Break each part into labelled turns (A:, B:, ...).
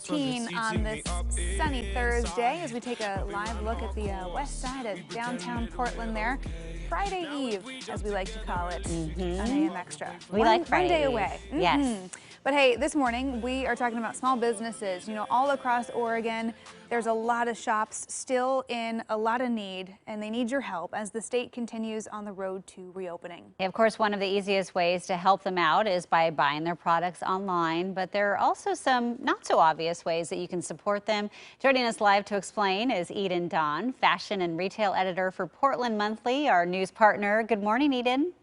A: On this sunny Thursday as we take a live look at the west side of downtown Portland there. Friday Eve, as we like to call it on AM Extra.
B: We like
A: one day
B: Friday
A: away.
B: Eve. Yes.
A: But hey, this morning we are talking about small businesses. You know, all across Oregon, there's a lot of shops still in a lot of need, and they need your help as the state continues on the road to reopening.
B: Of course, one of the easiest ways to help them out is by buying their products online, but there are also some not so obvious ways that you can support them. Joining us live to explain is Eden Don, fashion and retail editor for Portland Monthly, our news partner. Good morning, Eden.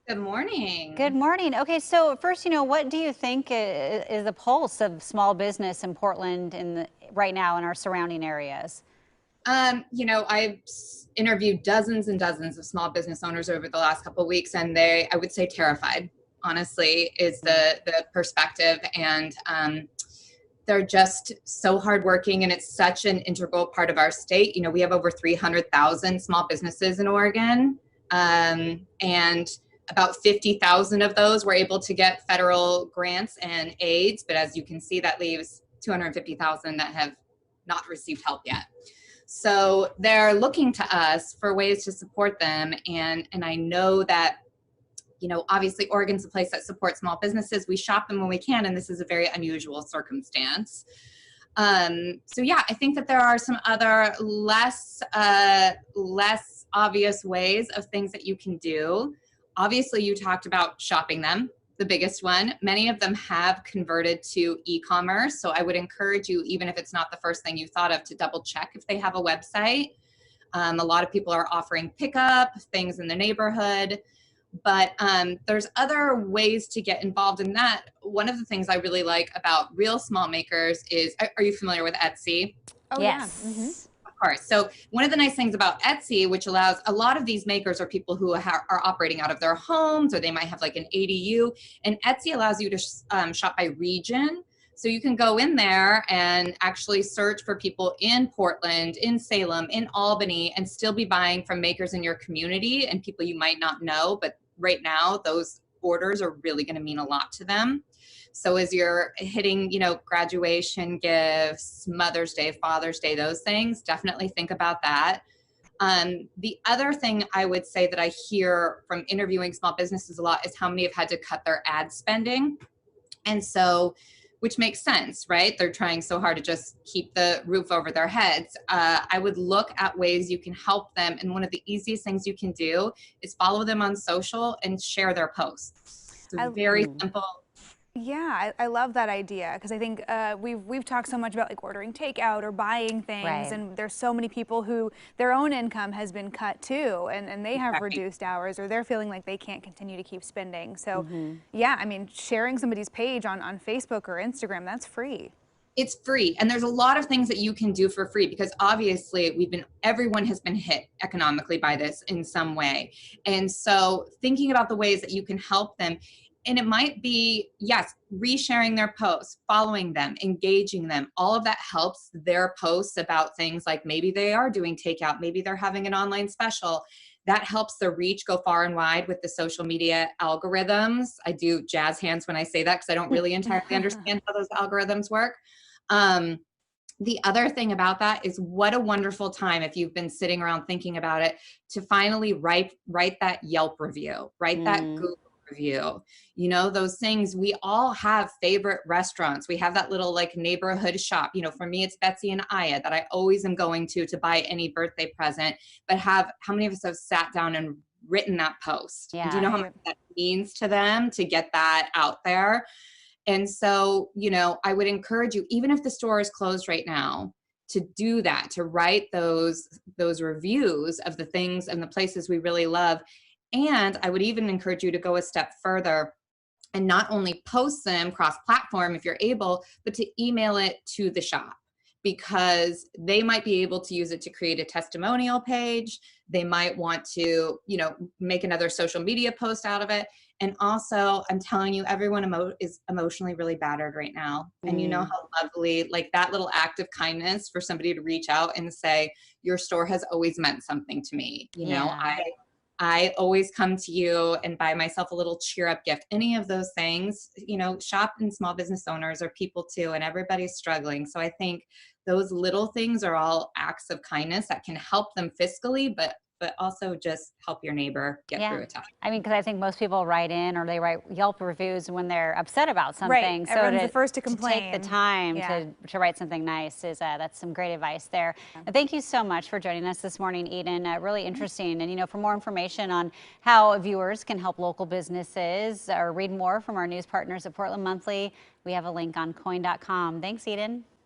C: Good morning.
B: Good morning. Okay, so first, what do you think is the pulse of small business in Portland right now in our surrounding areas?
C: I've interviewed dozens and dozens of small business owners over the last couple of weeks, and I would say terrified, honestly, is the perspective. And they're just so hardworking, and it's such an integral part of our state. We have over 300,000 small businesses in Oregon, and about 50,000 of those were able to get federal grants and aids. But as you can see, that leaves 250,000 that have not received help yet. So they're looking to us for ways to support them. And I know that, obviously Oregon's a place that supports small businesses. We shop them when we can, and this is a very unusual circumstance. So yeah, I think that there are some other less obvious ways of things that you can do. Obviously, you talked about shopping them. The biggest one. Many of them have converted to e-commerce. So I would encourage you, even if it's not the first thing you thought of, to double check if they have a website. A lot of people are offering pickup, things in the neighborhood, but there's other ways to get involved in that. One of the things I really like about real small makers is, are you familiar with Etsy?
A: Oh,
B: yes.
A: Yeah. Mm-hmm.
C: So one of the nice things about Etsy, which allows a lot of these makers are people who are operating out of their homes, or they might have like an ADU, and Etsy allows you to shop by region. So you can go in there and actually search for people in Portland, in Salem, in Albany, and still be buying from makers in your community and people you might not know. But right now, those orders are really going to mean a lot to them. So as you're hitting, graduation gifts, Mother's Day, Father's Day, those things, definitely think about that. The other thing I would say that I hear from interviewing small businesses a lot is how many have had to cut their ad spending. And so, which makes sense, right? They're trying so hard to just keep the roof over their heads. I would look at ways you can help them. And one of the easiest things you can do is follow them on social and share their posts. It's very simple.
A: Yeah, I love that idea because I think we've talked so much about like ordering takeout or buying things,
B: Right.
A: and there's so many people who their own income has been cut too, and they have reduced hours, or they're feeling like they can't continue to keep spending. So yeah, I mean, sharing somebody's page on Facebook or Instagram, that's free.
C: It's free. And there's a lot of things that you can do for free because obviously everyone has been hit economically by this in some way. And so thinking about the ways that you can help them, and it might be, yes, resharing their posts, following them, engaging them. All of that helps their posts about things like maybe they are doing takeout, maybe they're having an online special. That helps the reach go far and wide with the social media algorithms. I do jazz hands when I say that because I don't really entirely understand how those algorithms work. The other thing about that is what a wonderful time, if you've been sitting around thinking about it, to finally write that Yelp review, write that Google review. Those things. We all have favorite restaurants. We have that little like neighborhood shop. For me, it's Betsy and Aya that I always am going to buy any birthday present. But how many of us have sat down and written that post?
B: Yeah.
C: Do you know how much that means to them to get that out there? And so, I would encourage you, even if the store is closed right now, to do that, to write those reviews of the things and the places we really love. And I would even encourage you to go a step further and not only post them cross-platform if you're able, but to email it to the shop, because they might be able to use it to create a testimonial page. They might want to, make another social media post out of it. And also, I'm telling you, everyone is emotionally really battered right now. And you know how lovely, like that little act of kindness for somebody to reach out and say, your store has always meant something to me.
B: Yeah.
C: I always come to you and buy myself a little cheer up gift. Any of those things, you know, shop and small business owners are people too, and everybody's struggling. So I think those little things are all acts of kindness that can help them fiscally, but also just help your neighbor get through
B: Yeah.
C: a tough.
B: I mean, because I think most people write in or they write Yelp reviews when they're upset about something.
A: Right.
B: So
A: Everyone's the first to
B: take the
A: complain.
B: time
A: Yeah.
B: to write something nice is that's some great advice there. Thank you so much for joining us this morning, Eden. Really interesting. And, you know, for more information on how viewers can help local businesses or read more from our news partners at Portland Monthly, we have a link on KOIN.com. Thanks, Eden.